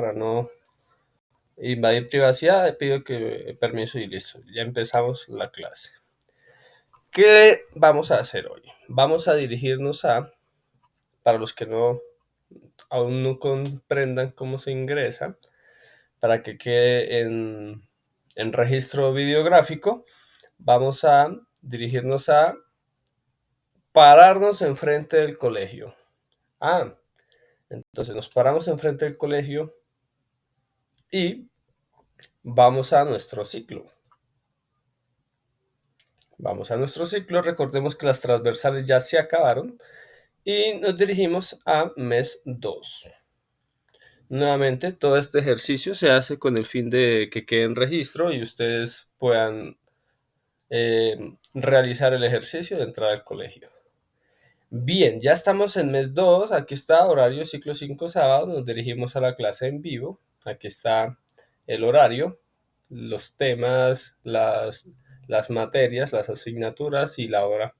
para no invadir privacidad, le pido que permiso y listo. Ya empezamos la clase. ¿Qué vamos a hacer hoy? Vamos a dirigirnos para los que aún no comprendan cómo se ingresa, para que quede en registro videográfico, vamos a dirigirnos a pararnos enfrente del colegio. Entonces nos paramos enfrente del colegio y vamos a nuestro ciclo. Vamos a nuestro ciclo, recordemos que las transversales ya se acabaron y nos dirigimos a mes 2. Nuevamente, todo este ejercicio se hace con el fin de que quede en registro y ustedes puedan realizar el ejercicio de entrar al colegio. Bien, ya estamos en mes 2, aquí está horario ciclo 5 sábado, nos dirigimos a la clase en vivo, aquí está el horario, los temas, las materias, las asignaturas y la hora.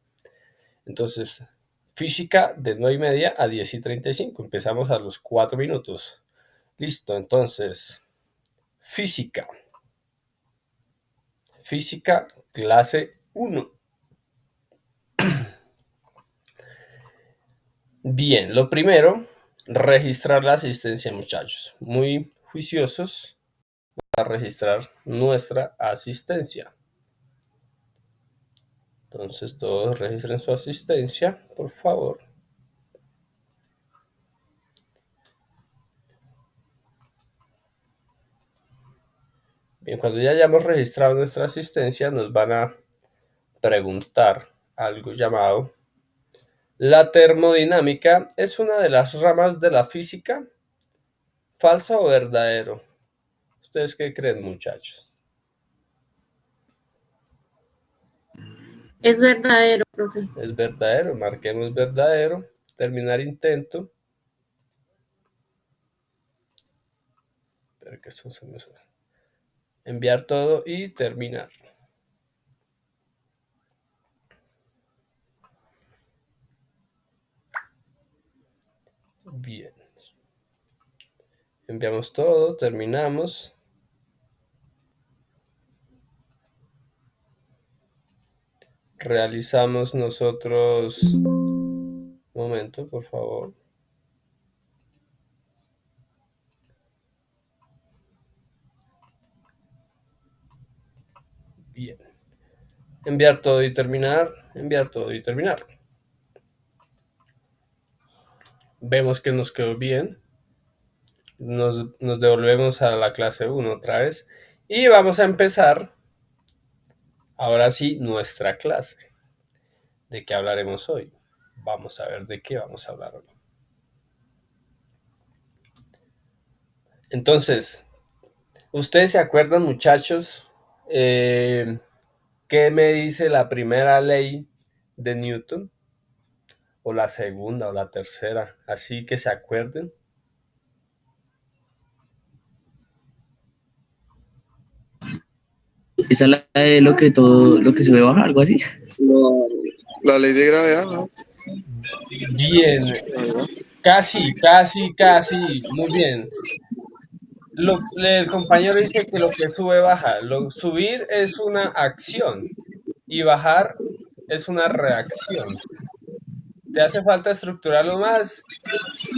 Entonces, física de 9:30 a 10:35, empezamos a los 4 minutos. Listo, entonces, física, clase 1. Bien, lo primero, registrar la asistencia, muchachos. Muy juiciosos a registrar nuestra asistencia. Entonces, todos registren su asistencia, por favor. Bien, cuando ya hayamos registrado nuestra asistencia, nos van a preguntar algo llamado: ¿la termodinámica es una de las ramas de la física? ¿Falso o verdadero? ¿Ustedes qué creen, muchachos? Es verdadero, profe. Es verdadero, marquemos verdadero. Terminar intento. Espera que esto se me suena. Enviar todo y terminar. Bien. Enviamos todo, terminamos. Realizamos nosotros. Un momento, por favor. Bien. Enviar todo y terminar. Enviar todo y terminar. Vemos que nos quedó bien. Nos devolvemos a la clase 1 otra vez. Y vamos a empezar, ahora sí, nuestra clase. ¿De qué hablaremos hoy? Vamos a ver de qué vamos a hablar hoy. Entonces, ¿ustedes se acuerdan, muchachos? ¿Qué me dice la primera ley de Newton? O la segunda o la tercera. Así que se acuerden. Esa es la de lo que sube baja, algo así. La ley de gravedad, ¿no? Bien. Casi. Muy bien. El compañero dice que lo que sube baja. Subir es una acción y bajar es una reacción. ¿Te hace falta estructurarlo más?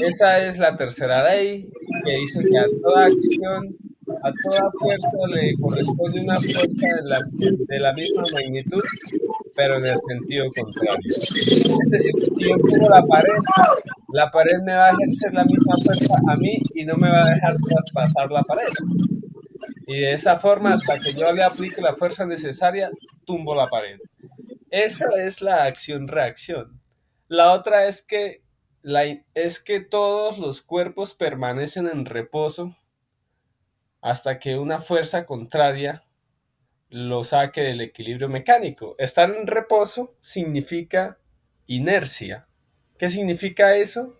Esa es la tercera ley, que dice que a toda acción, a toda fuerza le corresponde una fuerza de la misma magnitud, pero en el sentido contrario. Es decir, si yo empujo la pared me va a ejercer la misma fuerza a mí y no me va a dejar traspasar la pared. Y de esa forma, hasta que yo le aplique la fuerza necesaria, tumbo la pared. Esa es la acción-reacción. La otra es que todos los cuerpos permanecen en reposo hasta que una fuerza contraria lo saque del equilibrio mecánico. Estar en reposo significa inercia. ¿Qué significa eso?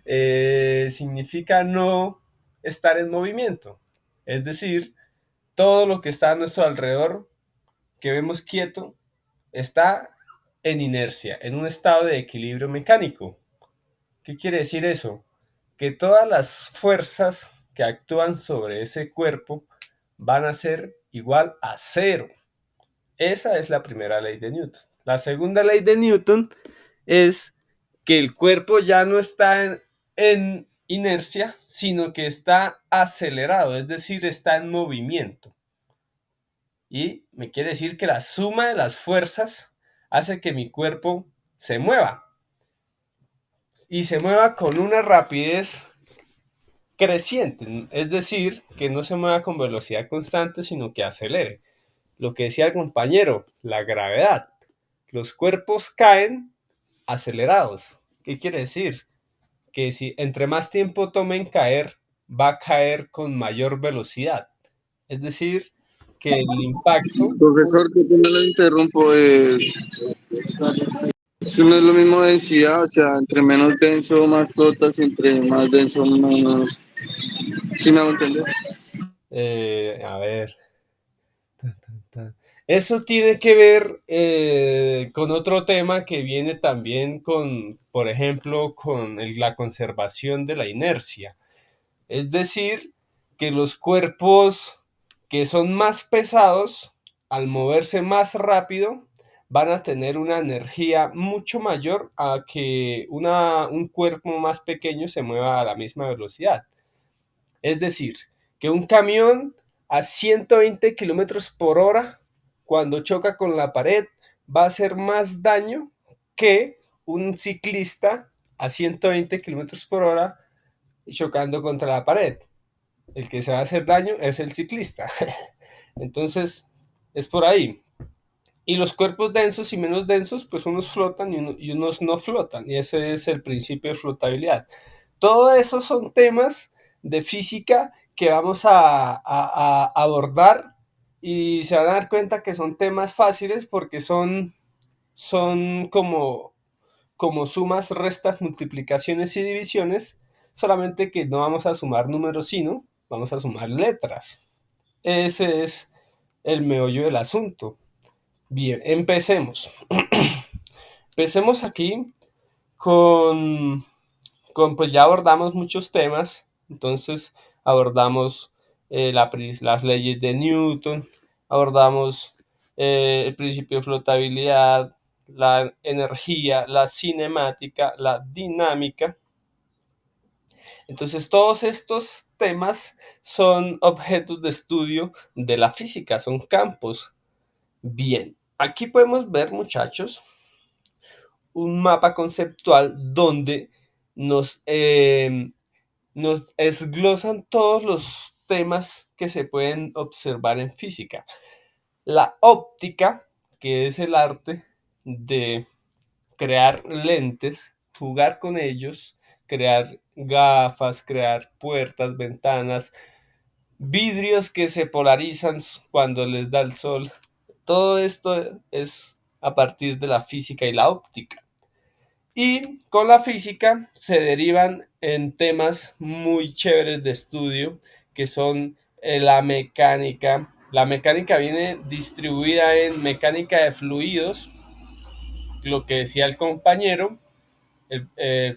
Significa no estar en movimiento. Es decir, todo lo que está a nuestro alrededor, que vemos quieto, está en inercia, en un estado de equilibrio mecánico. ¿Qué quiere decir eso? Que todas las fuerzas que actúan sobre ese cuerpo van a ser igual a cero. Esa es la primera ley de Newton. La segunda ley de Newton es que el cuerpo ya no está en inercia, sino que está acelerado, es decir, está en movimiento. Y me quiere decir que la suma de las fuerzas hace que mi cuerpo se mueva. Y se mueva con una rapidez creciente, es decir, que no se mueva con velocidad constante, sino que acelere. Lo que decía el compañero, la gravedad. Los cuerpos caen acelerados. ¿Qué quiere decir? Que si entre más tiempo tomen caer, va a caer con mayor velocidad. Es decir, que el impacto... Profesor, que no lo interrumpo. Eso no es lo mismo densidad, o sea, entre menos denso más flotas, entre más denso menos. ¿Sí me hago entender? A ver. Eso tiene que ver con otro tema que viene también con, por ejemplo, con la conservación de la inercia. Es decir, que los cuerpos que son más pesados, al moverse más rápido, van a tener una energía mucho mayor a que un cuerpo más pequeño se mueva a la misma velocidad. Es decir, que un camión a 120 kilómetros por hora, cuando choca con la pared, va a hacer más daño que un ciclista a 120 kilómetros por hora chocando contra la pared. El que se va a hacer daño es el ciclista. Entonces, es por ahí. Y los cuerpos densos y menos densos, pues unos flotan y unos no flotan. Y ese es el principio de flotabilidad. Todo eso son temas de física que vamos a abordar y se van a dar cuenta que son temas fáciles porque son como sumas, restas, multiplicaciones y divisiones, solamente que no vamos a sumar números, sino vamos a sumar letras. Ese es el meollo del asunto. Bien, empecemos. Empecemos aquí con pues ya abordamos muchos temas, entonces abordamos las leyes de Newton, abordamos el principio de flotabilidad, la energía, la cinemática, la dinámica. Entonces todos estos temas son objetos de estudio de la física, son campos. Bien, aquí podemos ver, muchachos, un mapa conceptual donde nos desglosan todos los temas que se pueden observar en física. La óptica, que es el arte de crear lentes, jugar con ellos, crear gafas, crear puertas, ventanas, vidrios que se polarizan cuando les da el sol. Todo esto es a partir de la física y la óptica. Y con la física se derivan en temas muy chéveres de estudio, que son la mecánica. La mecánica viene distribuida en mecánica de fluidos, lo que decía el compañero,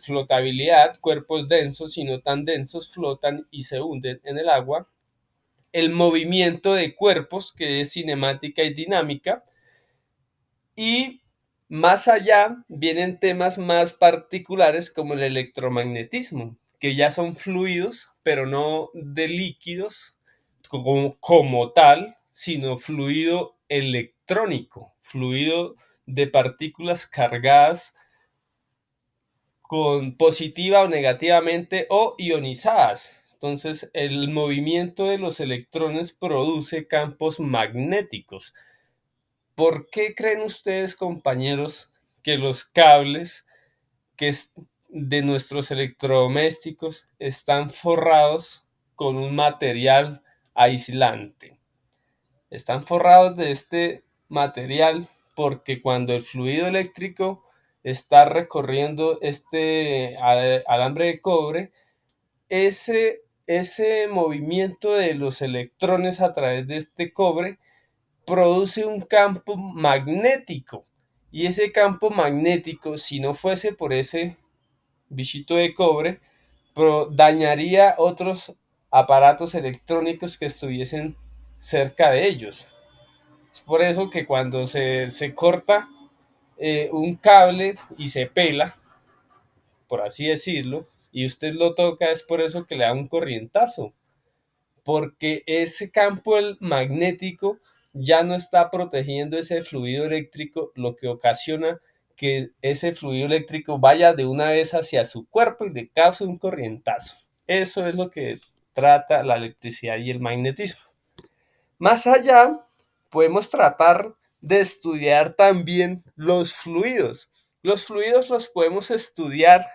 flotabilidad, cuerpos densos y no tan densos flotan y se hunden en el agua. El movimiento de cuerpos, que es cinemática y dinámica. Y más allá vienen temas más particulares como el electromagnetismo, que ya son fluidos, pero no de líquidos como tal, sino fluido electrónico, fluido de partículas cargadas con positiva o negativamente o ionizadas. Entonces, el movimiento de los electrones produce campos magnéticos. ¿Por qué creen ustedes, compañeros, que los cables de nuestros electrodomésticos están forrados con un material aislante? Están forrados de este material porque cuando el fluido eléctrico está recorriendo este alambre de cobre, ese movimiento de los electrones a través de este cobre produce un campo magnético. Y ese campo magnético, si no fuese por ese bichito de cobre, dañaría otros aparatos electrónicos que estuviesen cerca de ellos. Es por eso que cuando se corta un cable y se pela, por así decirlo, y usted lo toca, es por eso que le da un corrientazo, porque ese campo magnético ya no está protegiendo ese fluido eléctrico, lo que ocasiona que ese fluido eléctrico vaya de una vez hacia su cuerpo y le cause un corrientazo. Eso es lo que trata la electricidad y el magnetismo. Más allá, podemos tratar de estudiar también los fluidos. Los fluidos los podemos estudiar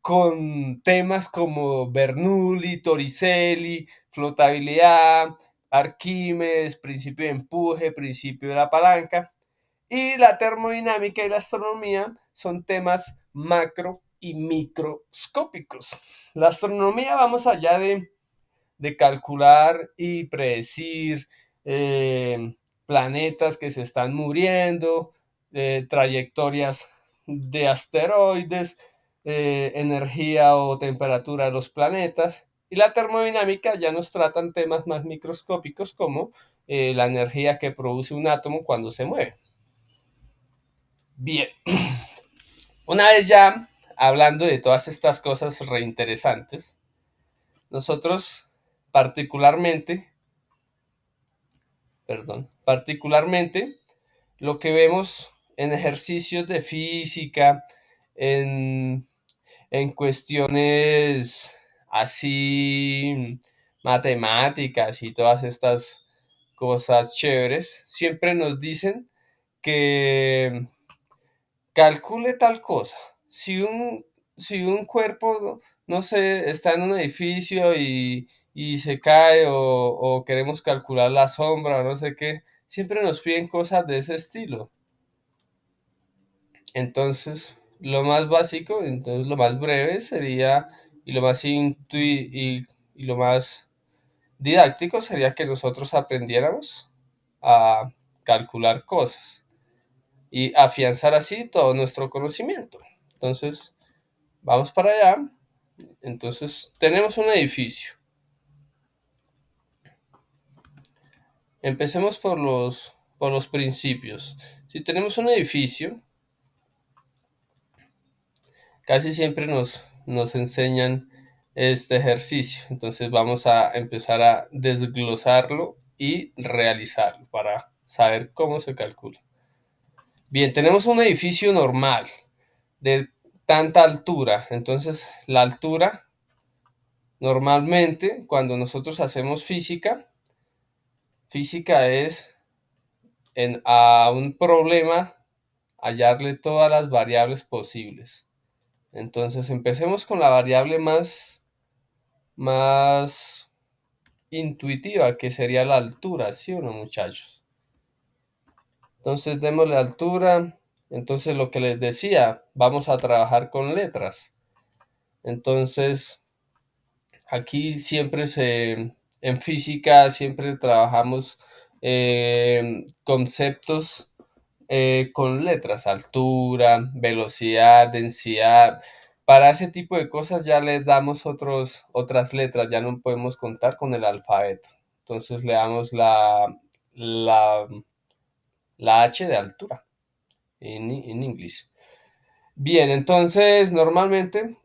con temas como Bernoulli, Torricelli, flotabilidad, Arquímedes, principio de empuje, principio de la palanca. Y la termodinámica y la astronomía son temas macro y microscópicos. La astronomía vamos allá de calcular y predecir planetas que se están muriendo, trayectorias de asteroides, energía o temperatura de los planetas. Y la termodinámica ya nos tratan temas más microscópicos como la energía que produce un átomo cuando se mueve. Bien, una vez ya hablando de todas estas cosas reinteresantes, nosotros particularmente lo que vemos en ejercicios de física, en, en cuestiones así matemáticas y todas estas cosas chéveres, siempre nos dicen que calcule tal cosa. Si un cuerpo, no sé, está en un edificio y se cae o queremos calcular la sombra o no sé qué, siempre nos piden cosas de ese estilo. Entonces, lo más básico, entonces lo más breve sería, y lo más y lo más didáctico sería que nosotros aprendiéramos a calcular cosas y afianzar así todo nuestro conocimiento. Entonces, vamos para allá. Entonces, tenemos un edificio. Empecemos por los principios. Si tenemos un edificio, casi siempre nos enseñan este ejercicio. Entonces, vamos a empezar a desglosarlo y realizarlo para saber cómo se calcula. Bien, tenemos un edificio normal de tanta altura. Entonces, la altura, normalmente, cuando nosotros hacemos física es a un problema hallarle todas las variables posibles. Entonces, empecemos con la variable más intuitiva, que sería la altura, ¿sí o no, muchachos? Entonces, démosle altura. Entonces, lo que les decía, vamos a trabajar con letras. Entonces, aquí en física siempre trabajamos conceptos con letras, altura, velocidad, densidad. Para ese tipo de cosas ya les damos otras letras, ya no podemos contar con el alfabeto. Entonces le damos la, la H de altura en inglés. Bien, entonces normalmente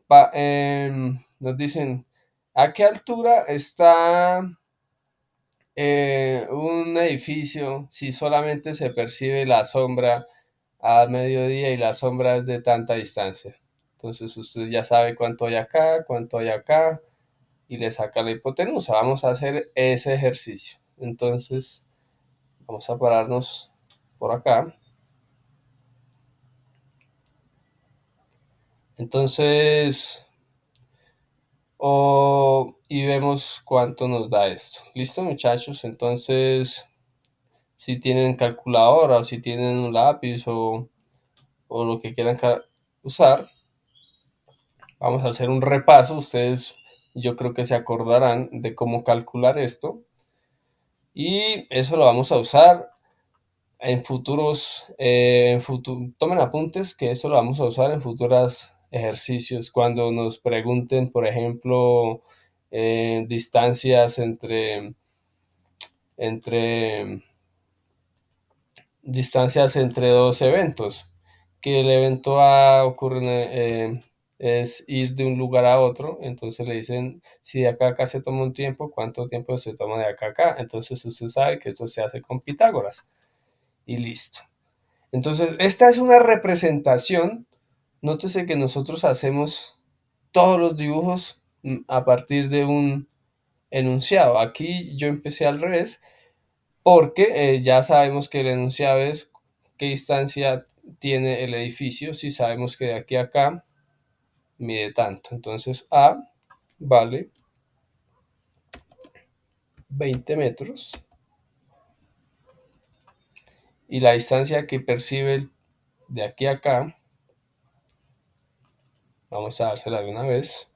nos dicen a qué altura está un edificio si solamente se percibe la sombra a mediodía y la sombra es de tanta distancia. Entonces usted ya sabe cuánto hay acá y le saca la hipotenusa. Vamos a hacer ese ejercicio. Entonces vamos a pararnos por acá. Entonces, y vemos cuánto nos da esto. ¿Listo, muchachos? Entonces, si tienen calculadora o si tienen un lápiz o lo que quieran usar, vamos a hacer un repaso. Ustedes, yo creo que se acordarán de cómo calcular esto. Y eso lo vamos a usar en futuros, tomen apuntes que eso lo vamos a usar en futuros ejercicios. Cuando nos pregunten, por ejemplo, distancias entre distancias entre dos eventos, que el evento A ocurre es ir de un lugar a otro, entonces le dicen, si de acá a acá se toma un tiempo, ¿cuánto tiempo se toma de acá a acá? Entonces usted sabe que esto se hace con Pitágoras y listo. Entonces, esta es una representación. Nótese que nosotros hacemos todos los dibujos a partir de un enunciado. Aquí yo empecé al revés porque ya sabemos que el enunciado es qué distancia tiene el edificio. Si sabemos que de aquí a acá mide tanto. Entonces A vale 20 metros. Y la distancia que percibe de aquí a acá, vamos a dársela de una vez.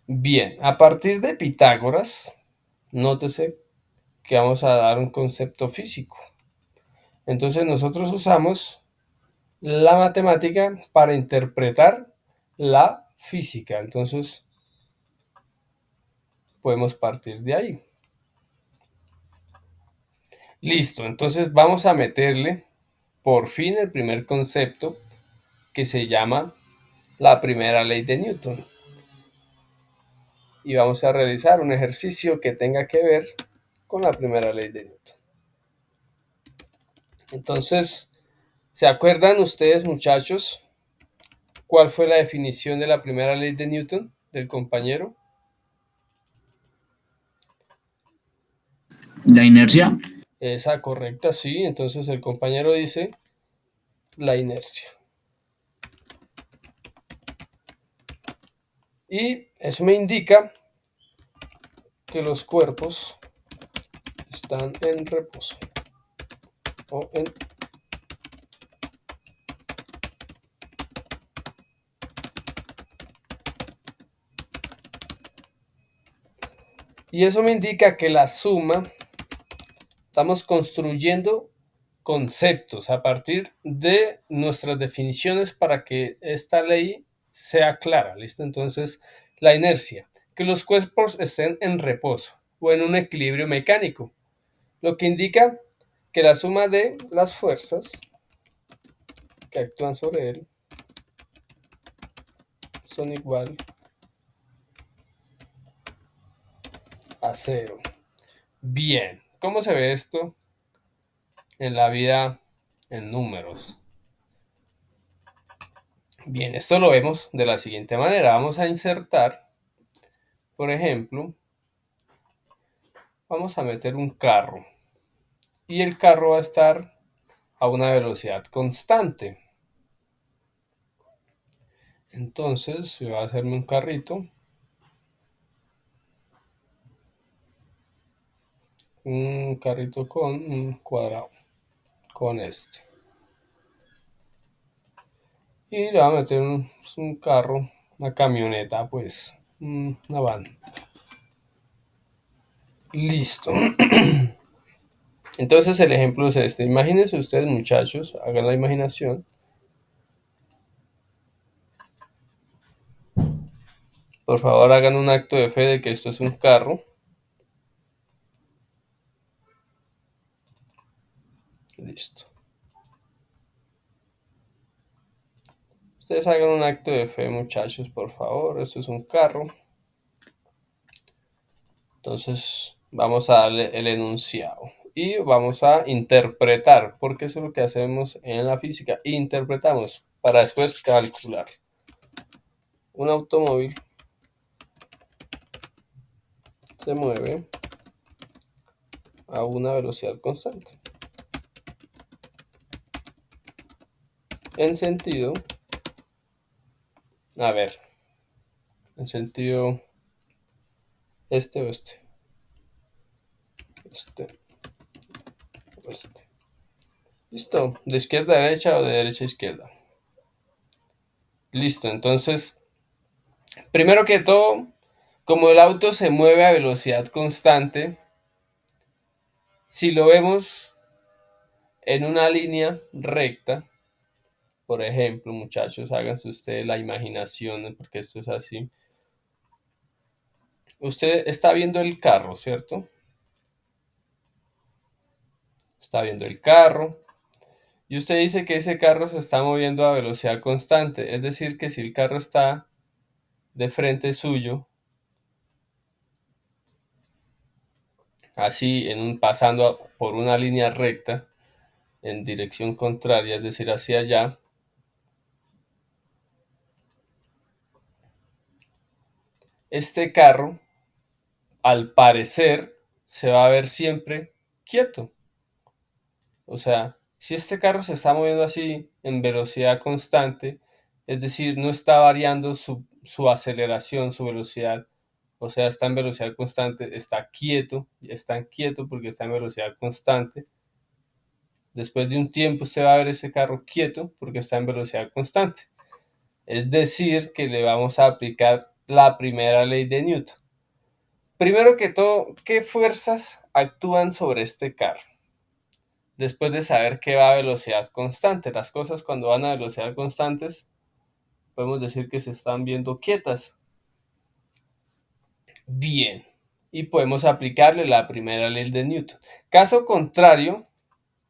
Bien, a partir de Pitágoras, nótese que vamos a dar un concepto físico. Entonces nosotros usamos la matemática para interpretar la física. Entonces podemos partir de ahí. Listo, entonces vamos a meterle por fin el primer concepto que se llama la primera ley de Newton. Y vamos a realizar un ejercicio que tenga que ver con la primera ley de Newton. Entonces, ¿se acuerdan ustedes, muchachos, cuál fue la definición de la primera ley de Newton del compañero? La inercia. Esa correcta, sí. Entonces el compañero dice la inercia. Y eso me indica que los cuerpos están en reposo. Y eso me indica que la suma, estamos construyendo conceptos a partir de nuestras definiciones para que esta ley sea clara, ¿listo? Entonces, la inercia, que los cuerpos estén en reposo o en un equilibrio mecánico, lo que indica que la suma de las fuerzas que actúan sobre él son igual a 0. Bien, ¿cómo se ve esto en la vida en números? Bien, esto lo vemos de la siguiente manera. Vamos a insertar, por ejemplo, vamos a meter un carro. Y el carro va a estar a una velocidad constante. Entonces, yo voy a hacerme un carrito. Un carrito con un cuadrado. Con este. Y le voy a meter un carro, una camioneta, pues. Una van. Listo. Entonces el ejemplo es este. Imagínense ustedes, muchachos, hagan la imaginación. Por favor, hagan un acto de fe de que esto es un carro. Listo. Ustedes hagan un acto de fe, muchachos, por favor. Esto es un carro. Entonces, vamos a darle el enunciado. Y vamos a interpretar, porque eso es lo que hacemos en la física. Interpretamos para después calcular. Un automóvil se mueve a una velocidad constante. En sentido, a ver, en sentido este, oeste. Este, oeste. Listo, de izquierda a derecha o de derecha a izquierda. Listo, entonces, primero que todo, como el auto se mueve a velocidad constante, si lo vemos en una línea recta. Por ejemplo, muchachos, háganse ustedes la imaginación, porque esto es así. Usted está viendo el carro, ¿cierto? Está viendo el carro. Y usted dice que ese carro se está moviendo a velocidad constante. Es decir, que si el carro está de frente suyo, así pasando por una línea recta en dirección contraria, es decir, hacia allá, este carro, al parecer, se va a ver siempre quieto. O sea, si este carro se está moviendo así en velocidad constante, es decir, no está variando su aceleración, su velocidad, o sea, está en velocidad constante, está quieto porque está en velocidad constante. Después de un tiempo usted va a ver ese carro quieto porque está en velocidad constante. Es decir, que le vamos a aplicar la primera ley de Newton. Primero que todo, ¿qué fuerzas actúan sobre este carro? Después de saber que va a velocidad constante, las cosas cuando van a velocidad constantes, podemos decir que se están viendo quietas. Bien, y podemos aplicarle la primera ley de Newton. Caso contrario,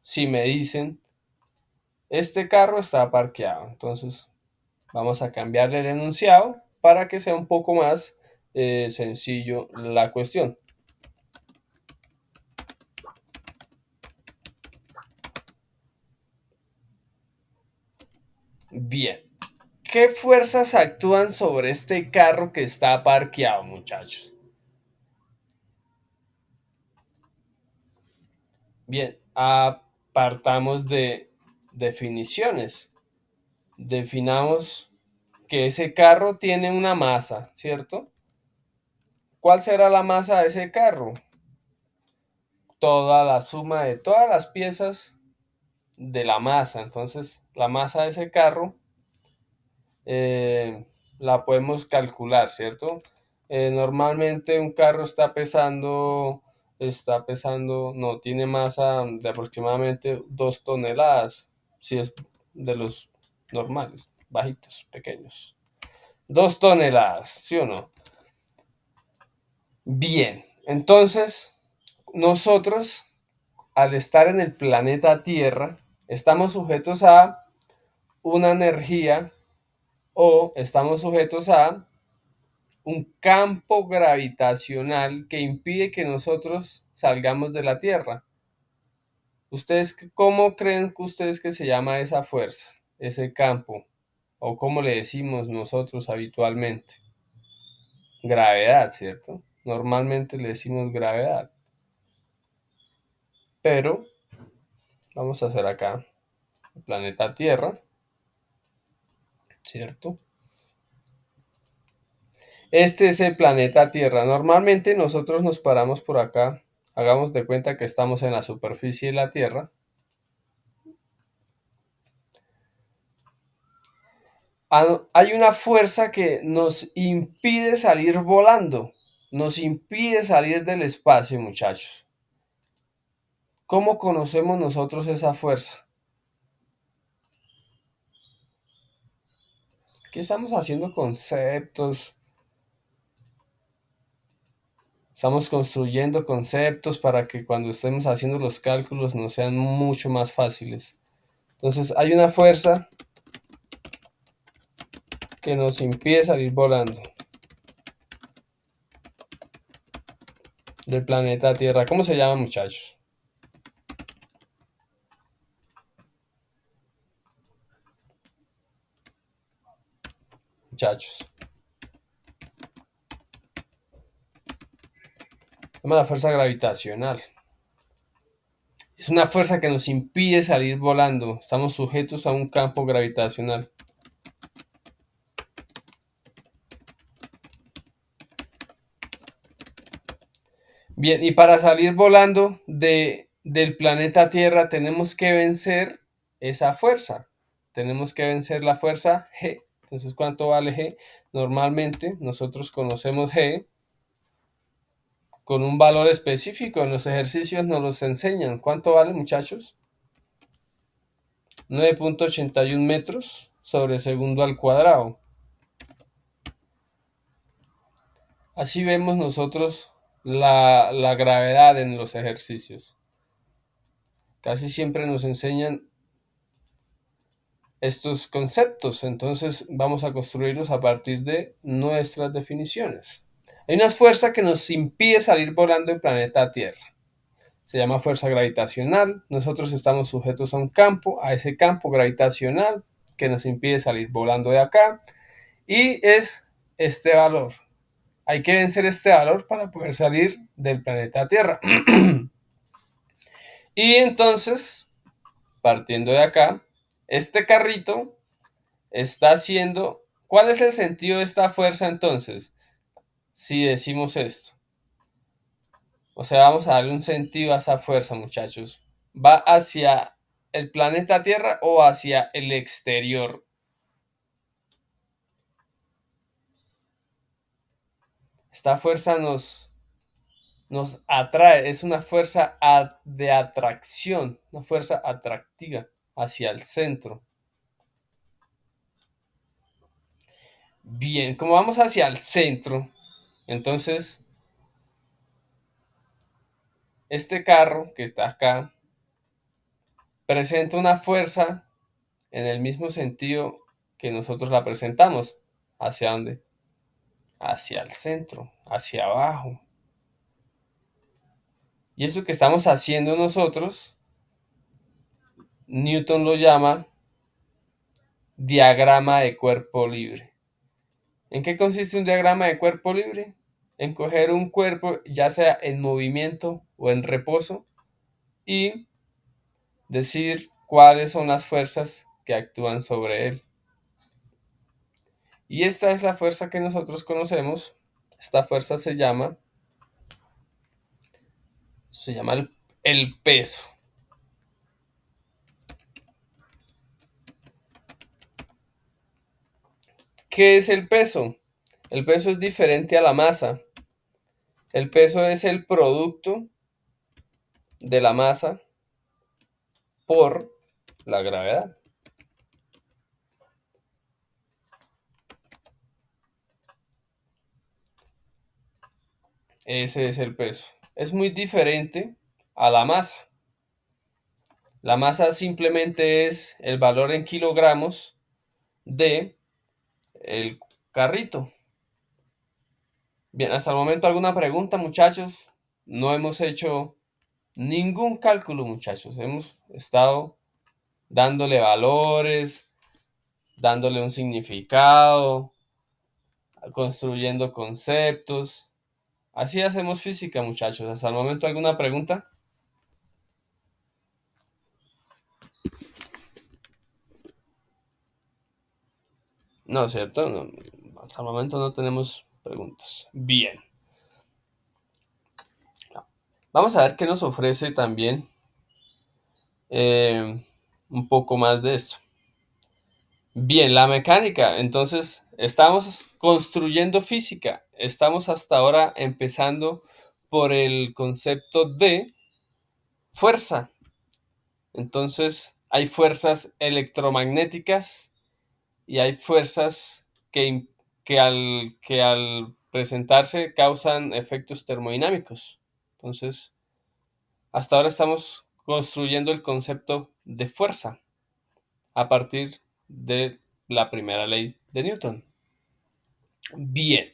si me dicen, este carro está parqueado, entonces vamos a cambiarle el enunciado para que sea un poco más sencillo la cuestión. Bien, ¿qué fuerzas actúan sobre este carro que está parqueado, muchachos? Bien, apartamos de definiciones. Definamos que ese carro tiene una masa, ¿cierto? ¿Cuál será la masa de ese carro? Toda la suma de todas las piezas de la masa. Entonces, la masa de ese carro la podemos calcular, ¿cierto? Normalmente un carro no, tiene masa de aproximadamente 2 toneladas, si es de los normales, bajitos, pequeños. 2 toneladas, ¿sí o no? Bien, entonces nosotros, al estar en el planeta Tierra, estamos sujetos a una energía o estamos sujetos a un campo gravitacional que impide que nosotros salgamos de la Tierra. ¿Ustedes cómo creen que ustedes que se llama esa fuerza, ese campo? ¿O cómo le decimos nosotros habitualmente? Gravedad, ¿cierto? Normalmente le decimos gravedad. Pero vamos a hacer acá el planeta Tierra, ¿cierto? Este es el planeta Tierra. Normalmente nosotros nos paramos por acá. Hagamos de cuenta que estamos en la superficie de la Tierra. Hay una fuerza que nos impide salir volando. Nos impide salir del espacio, muchachos. ¿Cómo conocemos nosotros esa fuerza? Aquí estamos haciendo conceptos. Estamos construyendo conceptos para que cuando estemos haciendo los cálculos nos sean mucho más fáciles. Entonces hay una fuerza que nos impide salir volando del planeta Tierra. ¿Cómo se llama, muchachos? Muchachos. Se llama la fuerza gravitacional. Es una fuerza que nos impide salir volando. Estamos sujetos a un campo gravitacional. Bien, y para salir volando del planeta Tierra tenemos que vencer esa fuerza. Tenemos que vencer la fuerza G. Entonces, ¿cuánto vale G? Normalmente nosotros conocemos G con un valor específico. En los ejercicios nos los enseñan. ¿Cuánto vale, muchachos? 9.81 metros sobre segundo al cuadrado. Así vemos nosotros la gravedad en los ejercicios. Casi siempre nos enseñan estos conceptos, entonces vamos a construirlos a partir de nuestras definiciones. Hay una fuerza que nos impide salir volando del planeta Tierra. Se llama fuerza gravitacional. Nosotros estamos sujetos a un campo, a ese campo gravitacional que nos impide salir volando de acá. Y es este valor. Hay que vencer este valor para poder salir del planeta Tierra. Y entonces, partiendo de acá, este carrito está haciendo... ¿Cuál es el sentido de esta fuerza entonces? Si decimos esto. O sea, vamos a darle un sentido a esa fuerza, muchachos. ¿Va hacia el planeta Tierra o hacia el exterior? Esta fuerza nos atrae, es una fuerza de atracción, una fuerza atractiva hacia el centro. Bien, como vamos hacia el centro, entonces este carro que está acá presenta una fuerza en el mismo sentido que nosotros la presentamos. ¿Hacia dónde? Hacia el centro, hacia abajo. Y esto que estamos haciendo nosotros, Newton lo llama diagrama de cuerpo libre. ¿En qué consiste un diagrama de cuerpo libre? En coger un cuerpo, ya sea en movimiento o en reposo, y decir cuáles son las fuerzas que actúan sobre él. Y esta es la fuerza que nosotros conocemos. Esta fuerza se llama el peso. ¿Qué es el peso? El peso es diferente a la masa. El peso es el producto de la masa por la gravedad. Ese es el peso. Es muy diferente a la masa. La masa simplemente es el valor en kilogramos de el carrito. Bien, hasta el momento, ¿alguna pregunta, muchachos? No hemos hecho ningún cálculo, muchachos. Hemos estado dándole valores, dándole un significado, construyendo conceptos. Así hacemos física, muchachos. Hasta el momento, ¿alguna pregunta? No, ¿cierto? No, hasta el momento no tenemos preguntas. Bien. Vamos a ver qué nos ofrece también un poco más de esto. Bien, la mecánica. Entonces, estamos construyendo física. Estamos hasta ahora empezando por el concepto de fuerza. Entonces, hay fuerzas electromagnéticas y hay fuerzas que al presentarse causan efectos termodinámicos. Entonces, hasta ahora estamos construyendo el concepto de fuerza a partir de la primera ley de Newton. Bien.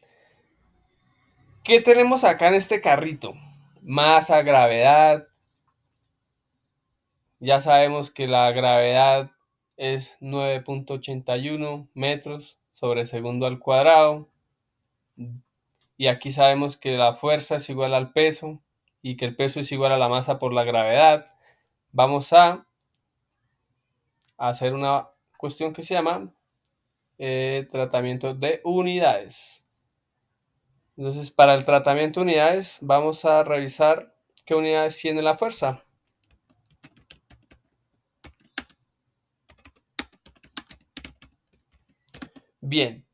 ¿Qué tenemos acá en este carrito? Masa, gravedad. Ya sabemos que la gravedad es 9.81 metros sobre segundo al cuadrado. Y aquí sabemos que la fuerza es igual al peso y que el peso es igual a la masa por la gravedad. Vamos a hacer una cuestión que se llama tratamiento de unidades. Entonces, para el tratamiento de unidades, vamos a revisar qué unidades tiene la fuerza. Bien.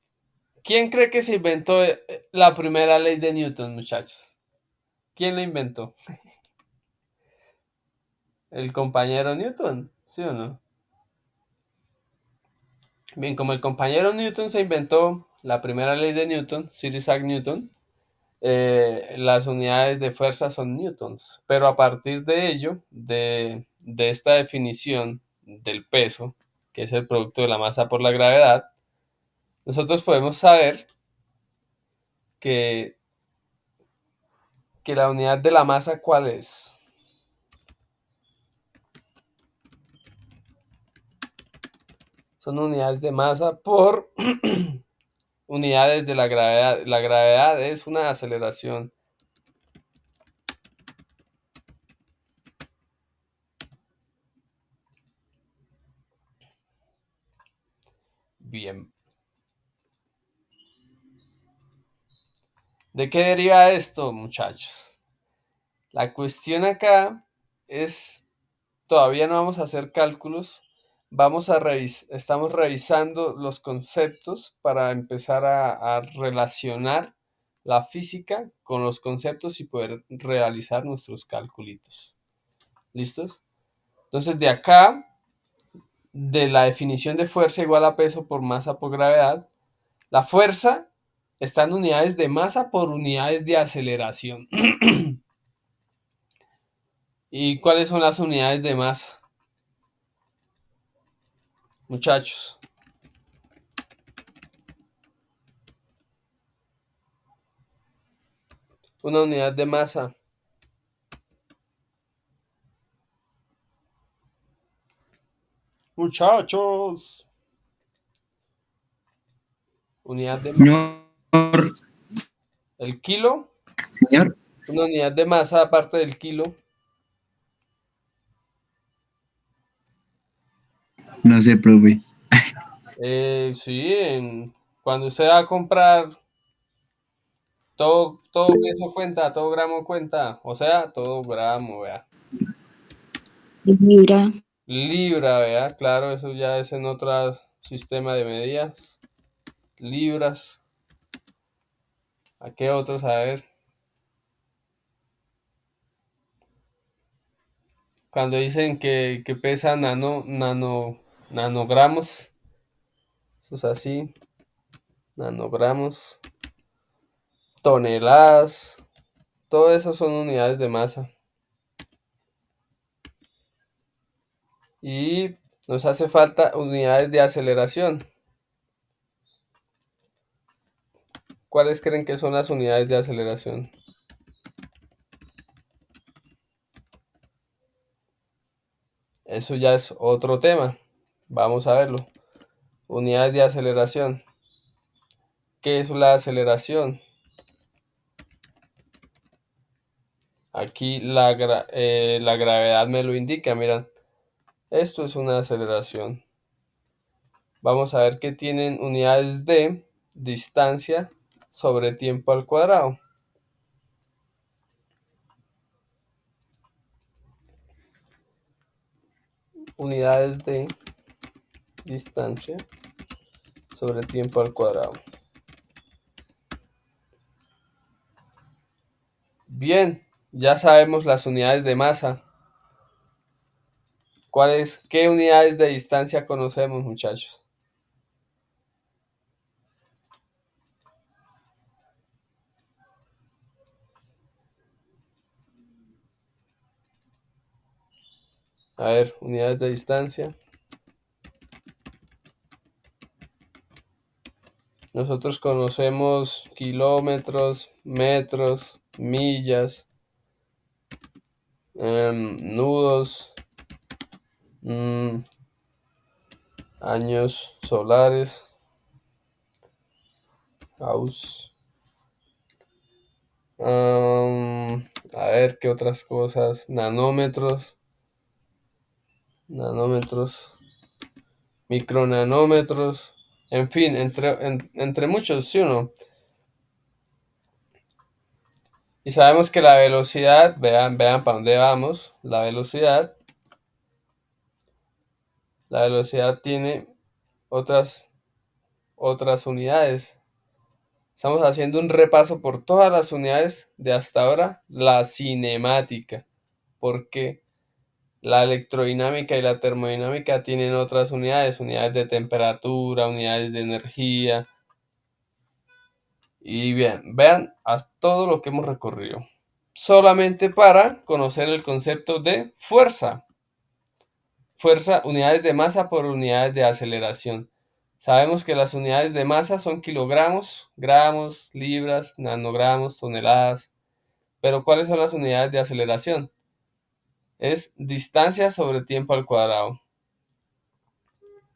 ¿Quién cree que se inventó la primera ley de Newton, muchachos? ¿Quién la inventó? ¿El compañero Newton? ¿Sí o no? Bien, como el compañero Newton se inventó la primera ley de Newton, Sir Isaac Newton, las unidades de fuerza son newtons, pero a partir de ello, de esta definición del peso, que es el producto de la masa por la gravedad, nosotros podemos saber que, que la unidad de la masa, ¿cuál es? Son unidades de masa por unidades de la gravedad. La gravedad es una aceleración. Bien. ¿De qué deriva esto, muchachos? La cuestión acá es, todavía no vamos a hacer cálculos, estamos revisando los conceptos para empezar a relacionar la física con los conceptos y poder realizar nuestros calculitos. ¿Listos? Entonces de acá, de la definición de fuerza igual a peso por masa por gravedad, la fuerza está en unidades de masa por unidades de aceleración. ¿Y cuáles son las unidades de masa? Muchachos. Una unidad de masa. Muchachos. Unidad de masa. Señor, El kilo. señor. Una unidad de masa aparte del kilo. No sé, profe. Sí, cuando usted va a comprar, todo peso cuenta, todo gramo cuenta. O sea, todo gramo, vea. Libra. Libra, vea, claro, eso ya es en otro sistema de medidas. Libras. ¿A qué otros? A ver. Cuando dicen que pesa nanogramos. Eso es así. Nanogramos. Toneladas. Todo eso son unidades de masa. Y nos hace falta unidades de aceleración. ¿Cuáles creen que son las unidades de aceleración? Eso ya es otro tema. Vamos a verlo. Unidades de aceleración. ¿Qué es la aceleración? Aquí la gravedad me lo indica. Miren, esto es una aceleración. Vamos a ver que tienen unidades de distancia sobre tiempo al cuadrado. Unidades de distancia sobre tiempo al cuadrado. Bien, ya sabemos las unidades de masa. ¿Qué unidades de distancia conocemos, muchachos? A ver, unidades de distancia. Nosotros conocemos kilómetros, metros, millas, nudos, años solares, Gauss. A ver qué otras cosas. Nanómetros, micronanómetros, en fin, entre muchos, ¿sí o no? Y sabemos que la velocidad, vean para dónde vamos, la velocidad tiene otras unidades. Estamos haciendo un repaso por todas las unidades de hasta ahora, la cinemática. ¿Por qué? La electrodinámica y la termodinámica tienen otras unidades, unidades de temperatura, unidades de energía. Y bien, vean a todo lo que hemos recorrido. Solamente para conocer el concepto de fuerza. Fuerza, unidades de masa por unidades de aceleración. Sabemos que las unidades de masa son kilogramos, gramos, libras, nanogramos, toneladas. Pero ¿cuáles son las unidades de aceleración? Es distancia sobre tiempo al cuadrado.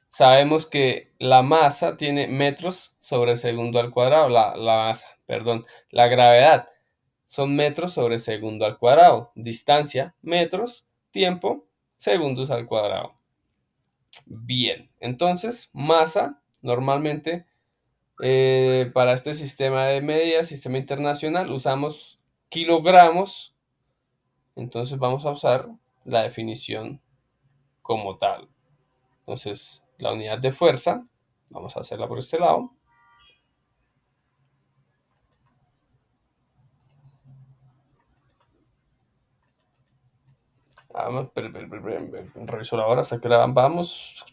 Sabemos que la masa tiene metros sobre segundo al cuadrado. La gravedad son metros sobre segundo al cuadrado. Distancia, metros, tiempo, segundos al cuadrado. Bien, entonces masa normalmente para este sistema de medidas, sistema internacional, usamos kilogramos. Entonces vamos a usar la definición como tal. Entonces la unidad de fuerza, vamos a hacerla por este lado. Vamos, reviso la hora hasta que la vamos.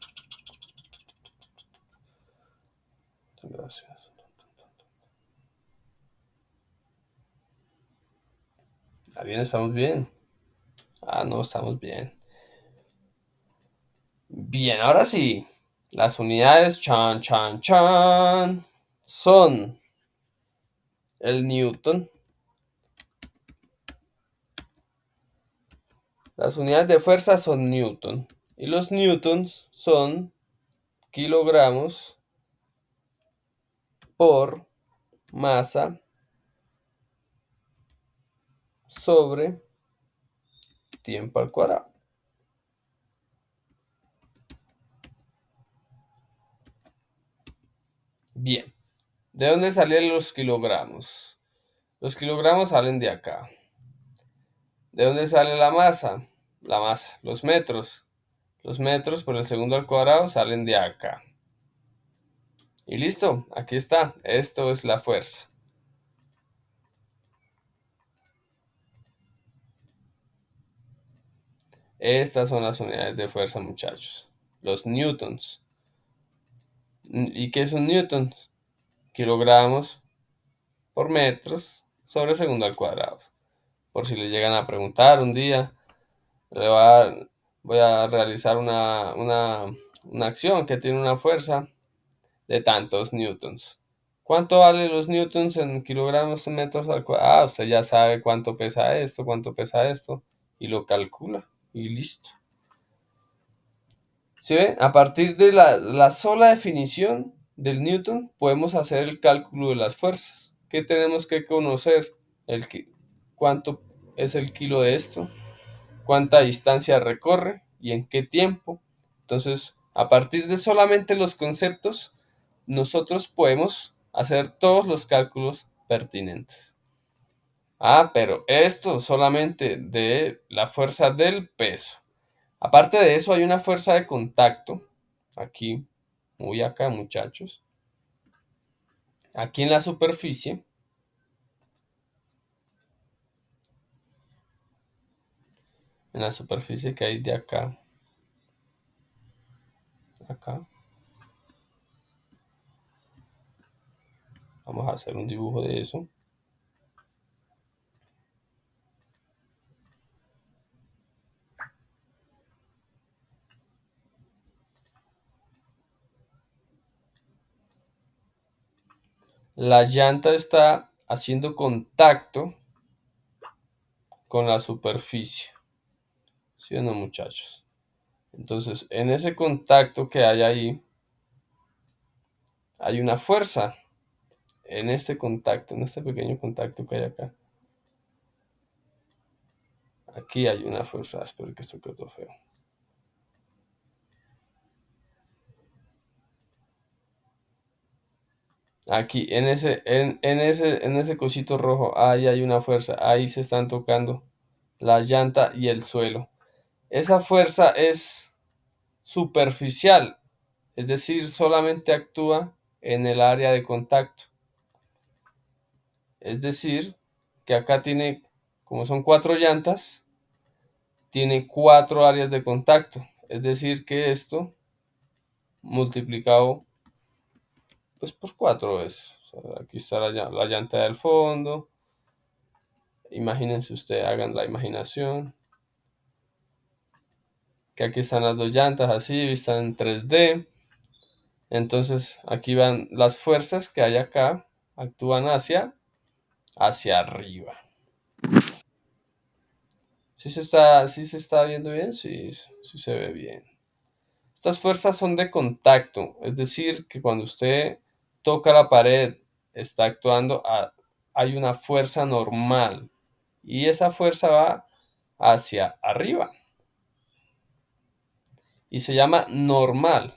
Gracias. Bien, estamos bien. No, estamos bien. Bien, ahora sí. Las unidades, chan, son el newton. Las unidades de fuerza son newton. Y los newtons son kilogramos por masa sobre tiempo al cuadrado. Bien, ¿de dónde salen los kilogramos? Los kilogramos salen de acá. ¿De dónde sale la masa? La masa, los metros. Los metros por el segundo al cuadrado salen de acá. Y listo, aquí está. Esto es la fuerza. Estas son las unidades de fuerza, muchachos. Los newtons. ¿Y qué es un newton? Kilogramos por metros sobre segundo al cuadrado. Por si le llegan a preguntar un día, voy a realizar una acción que tiene una fuerza de tantos newtons. ¿Cuánto valen los newtons en kilogramos metros al cuadrado? Usted ya sabe cuánto pesa esto, y lo calcula, y listo. ¿Sí ve? A partir de la sola definición del newton, podemos hacer el cálculo de las fuerzas. ¿Qué tenemos que conocer? ¿Cuánto es el kilo de esto? ¿Cuánta distancia recorre? ¿Y en qué tiempo? Entonces, a partir de solamente los conceptos, nosotros podemos hacer todos los cálculos pertinentes. Pero esto solamente de la fuerza del peso. Aparte de eso, hay una fuerza de contacto. Aquí, muy acá, muchachos. Aquí en la superficie. En la superficie que hay de acá. Acá. Vamos a hacer un dibujo de eso. La llanta está haciendo contacto con la superficie. ¿Sí o no, muchachos? Entonces, en ese contacto que hay ahí, hay una fuerza. En este contacto, en este pequeño contacto que hay acá. Aquí hay una fuerza. Espero que esto quede feo. Aquí, en ese cosito rojo, ahí hay una fuerza. Ahí se están tocando la llanta y el suelo. Esa fuerza es superficial, es decir, solamente actúa en el área de contacto. Es decir, que acá tiene, como son 4 llantas, tiene 4 áreas de contacto. Es decir, que esto multiplicado pues por 4 es. O sea, aquí está la llanta del fondo. Imagínense ustedes, hagan la imaginación. Que aquí están las 2 llantas así, vistas en 3D. Entonces aquí van las fuerzas que hay acá, actúan hacia arriba. ¿Sí se está viendo bien? Sí, sí se ve bien. Estas fuerzas son de contacto, es decir, que cuando usted toca la pared, está actuando, hay una fuerza normal y esa fuerza va hacia arriba y se llama normal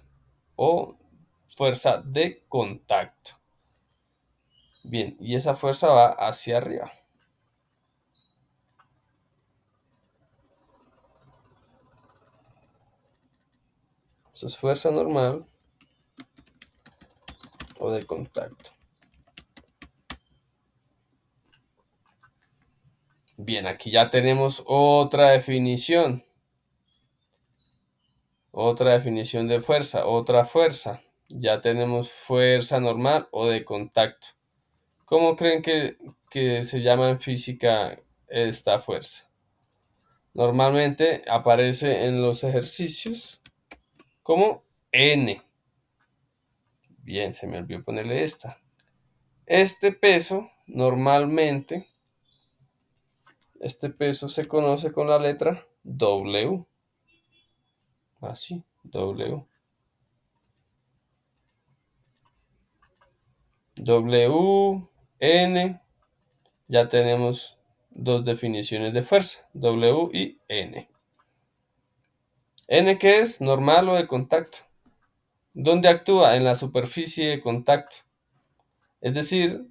o fuerza de contacto. Bien, y esa fuerza va hacia arriba. Esa es fuerza normal o de contacto. Bien, aquí ya tenemos otra definición. Otra definición de fuerza, otra fuerza. Ya tenemos fuerza normal o de contacto. ¿Cómo creen que se llama en física esta fuerza? Normalmente aparece en los ejercicios como N. Bien, se me olvidó ponerle esta. Este peso normalmente, este peso se conoce con la letra W. Así, W. W, N. Ya tenemos 2 definiciones de fuerza, W y N. ¿N qué es? Normal o de contacto. ¿Dónde actúa? En la superficie de contacto. Es decir,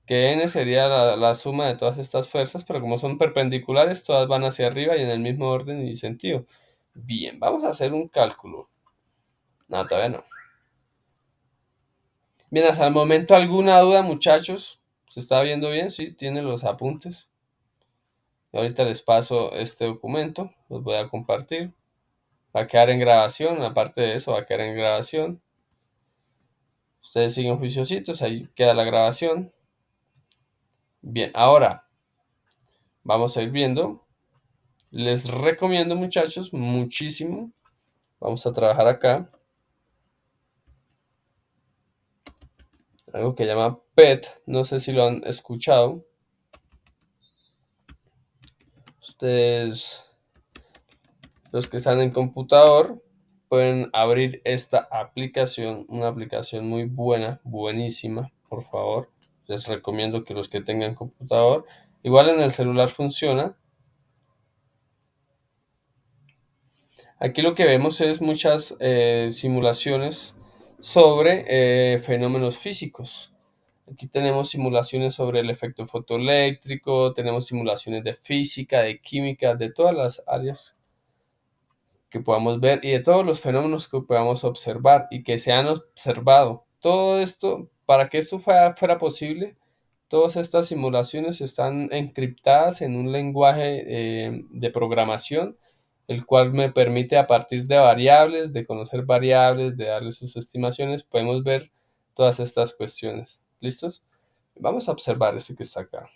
que N sería la suma de todas estas fuerzas, pero como son perpendiculares, todas van hacia arriba y en el mismo orden y sentido. Bien, vamos a hacer un cálculo. No, todavía no. Bien, hasta el momento, ¿alguna duda, muchachos? ¿Se está viendo bien? Sí, tienen los apuntes. Y ahorita les paso este documento, los voy a compartir. Va a quedar en grabación, aparte de eso va a quedar en grabación. Ustedes siguen juiciositos, ahí queda la grabación. Bien, ahora vamos a ir viendo. Les recomiendo, muchachos, muchísimo. Vamos a trabajar acá. Algo que llama PET, no sé si lo han escuchado. Ustedes, los que están en computador, pueden abrir esta aplicación, una aplicación muy buena, buenísima, por favor. Les recomiendo que los que tengan computador, igual en el celular funciona. Aquí lo que vemos es muchas simulaciones sobre fenómenos físicos. Aquí tenemos simulaciones sobre el efecto fotoeléctrico, tenemos simulaciones de física, de química, de todas las áreas que podamos ver y de todos los fenómenos que podamos observar y que se han observado. Todo esto, para que esto fuera posible, todas estas simulaciones están encriptadas en un lenguaje de programación, el cual me permite a partir de variables, de conocer variables, de darle sus estimaciones, podemos ver todas estas cuestiones. ¿Listos? Vamos a observar este que está acá.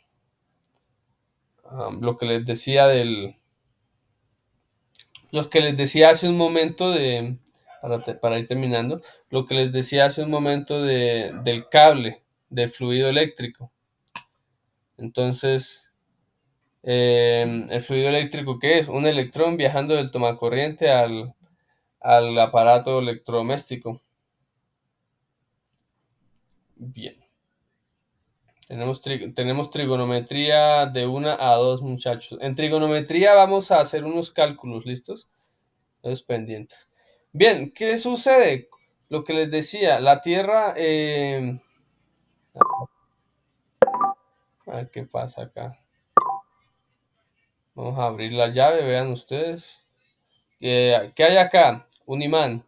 Lo que les decía lo que les decía hace un momento para ir terminando, lo que les decía hace un momento del cable, del fluido eléctrico. Entonces, el fluido eléctrico, ¿qué es? Un electrón viajando del tomacorriente al aparato electrodoméstico. Bien. Tenemos trigonometría de 1 a 2, muchachos. En trigonometría vamos a hacer unos cálculos, ¿listos? Los pendientes. Bien, ¿qué sucede? Lo que les decía, la Tierra... a ver qué pasa acá. Vamos a abrir la llave, vean ustedes. ¿Qué hay acá? Un imán.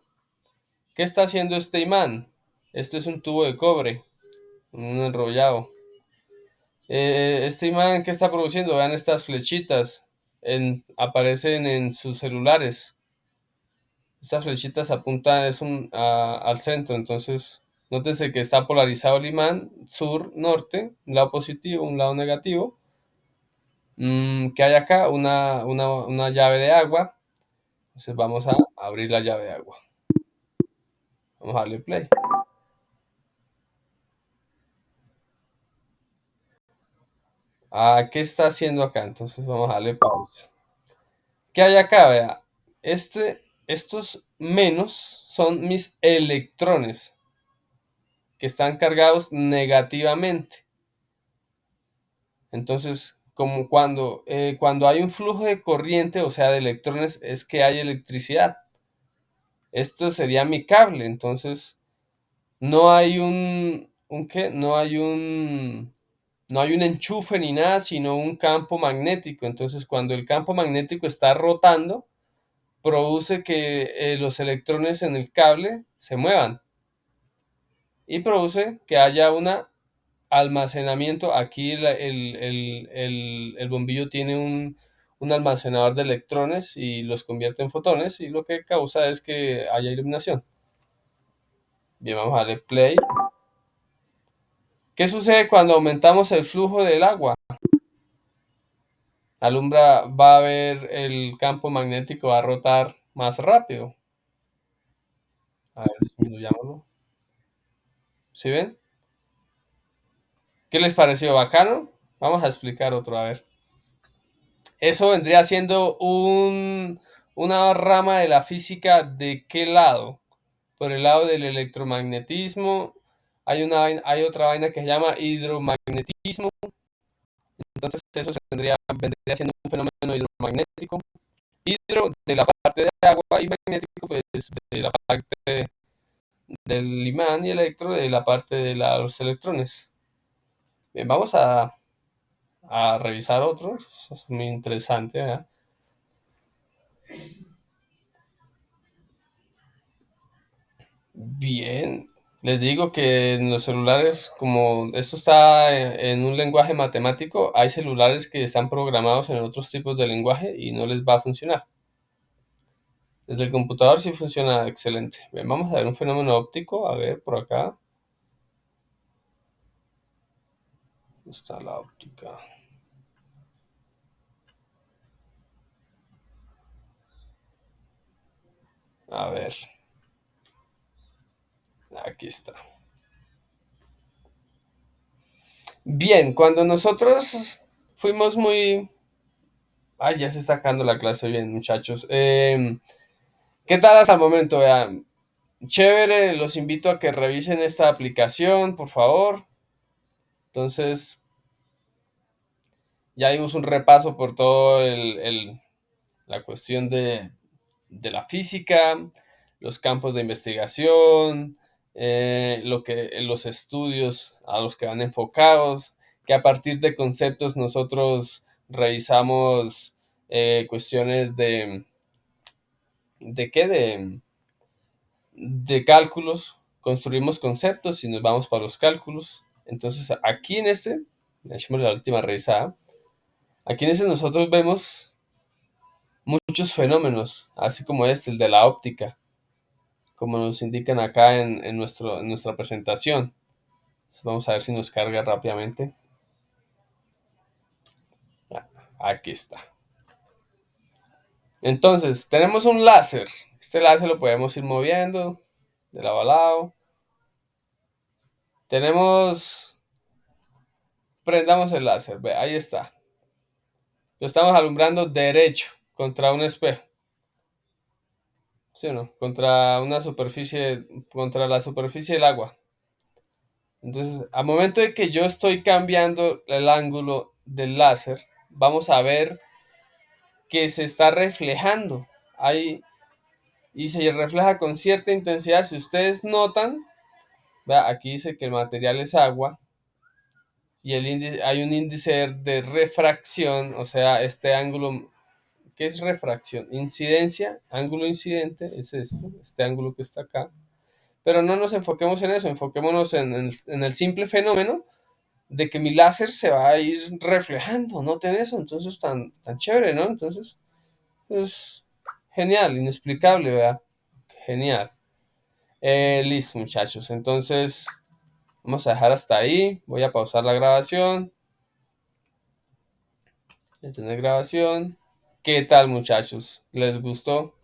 ¿Qué está haciendo este imán? Esto es un tubo de cobre, un enrollado. Este imán, ¿qué está produciendo? Vean estas flechitas. aparecen en sus celulares. Estas flechitas apuntan al centro, entonces nótese que está polarizado el imán sur-norte, un lado positivo, un lado negativo. ¿Qué hay acá? Una llave de agua. Entonces vamos a abrir la llave de agua. Vamos a darle play. ¿Qué está haciendo acá? Entonces vamos a darle pausa. ¿Qué hay acá? Vea, estos menos son mis electrones que están cargados negativamente. Entonces, como cuando hay un flujo de corriente, o sea, de electrones, es que hay electricidad. Esto sería mi cable. Entonces, no hay ¿qué? No hay un enchufe ni nada, sino un campo magnético. Entonces, cuando el campo magnético está rotando, produce que los electrones en el cable se muevan y produce que haya un almacenamiento. Aquí el bombillo tiene un almacenador de electrones y los convierte en fotones, y lo que causa es que haya iluminación. Bien, vamos a darle play. ¿Qué sucede cuando aumentamos el flujo del agua? Va a ver el campo magnético, va a rotar más rápido. A ver, disminuyámoslo. ¿Sí ven? ¿Qué les pareció? ¿Bacano? Vamos a explicar otro, a ver. Eso vendría siendo una rama de la física. ¿De qué lado? Por el lado del electromagnetismo. Hay otra vaina que se llama hidromagnetismo. Entonces eso vendría siendo un fenómeno hidromagnético. Hidro de la parte de agua y magnético pues de la parte del imán, y electro de la parte de los electrones. Bien, vamos a revisar otros. Eso es muy interesante, ¿verdad? Bien, les digo que en los celulares, como esto está en un lenguaje matemático, hay celulares que están programados en otros tipos de lenguaje y no les va a funcionar. Desde el computador sí funciona excelente. Bien, vamos a ver un fenómeno óptico. A ver, por acá. ¿Dónde está la óptica? A ver. Aquí está. Bien, cuando nosotros fuimos muy... Ay, ya se está sacando la clase bien, muchachos. ¿Qué tal hasta el momento? Vean, chévere, los invito a que revisen esta aplicación, por favor. Entonces, ya dimos un repaso por todo la cuestión de la física, los campos de investigación, los estudios a los que van enfocados, que a partir de conceptos nosotros revisamos cuestiones ¿de qué? De cálculos, construimos conceptos y nos vamos para los cálculos. Entonces, aquí en echémosle la última revisada, aquí en nosotros vemos muchos fenómenos, así como el de la óptica, como nos indican acá en nuestra presentación. Entonces, vamos a ver si nos carga rápidamente. Aquí está. Entonces, tenemos un láser. Este láser lo podemos ir moviendo de lado a lado. Prendamos el láser. Ve, ahí está. Lo estamos alumbrando derecho contra un espejo. ¿Sí o no? Contra la superficie del agua. Entonces, al momento de que yo estoy cambiando el ángulo del láser, vamos a ver que se está reflejando ahí y se refleja con cierta intensidad. Si ustedes notan, vea, aquí dice que el material es agua y hay un índice de refracción, o sea, este ángulo. ¿Qué es refracción? Incidencia, ángulo incidente, es este ángulo que está acá. Pero no nos enfoquemos en eso, enfoquémonos en el simple fenómeno de que mi láser se va a ir reflejando, noten eso, entonces tan chévere, ¿no? Entonces, es genial, inexplicable, ¿verdad? Genial. Listo, muchachos, entonces vamos a dejar hasta ahí, voy a pausar la grabación, detener grabación. ¿Qué tal, muchachos? ¿Les gustó?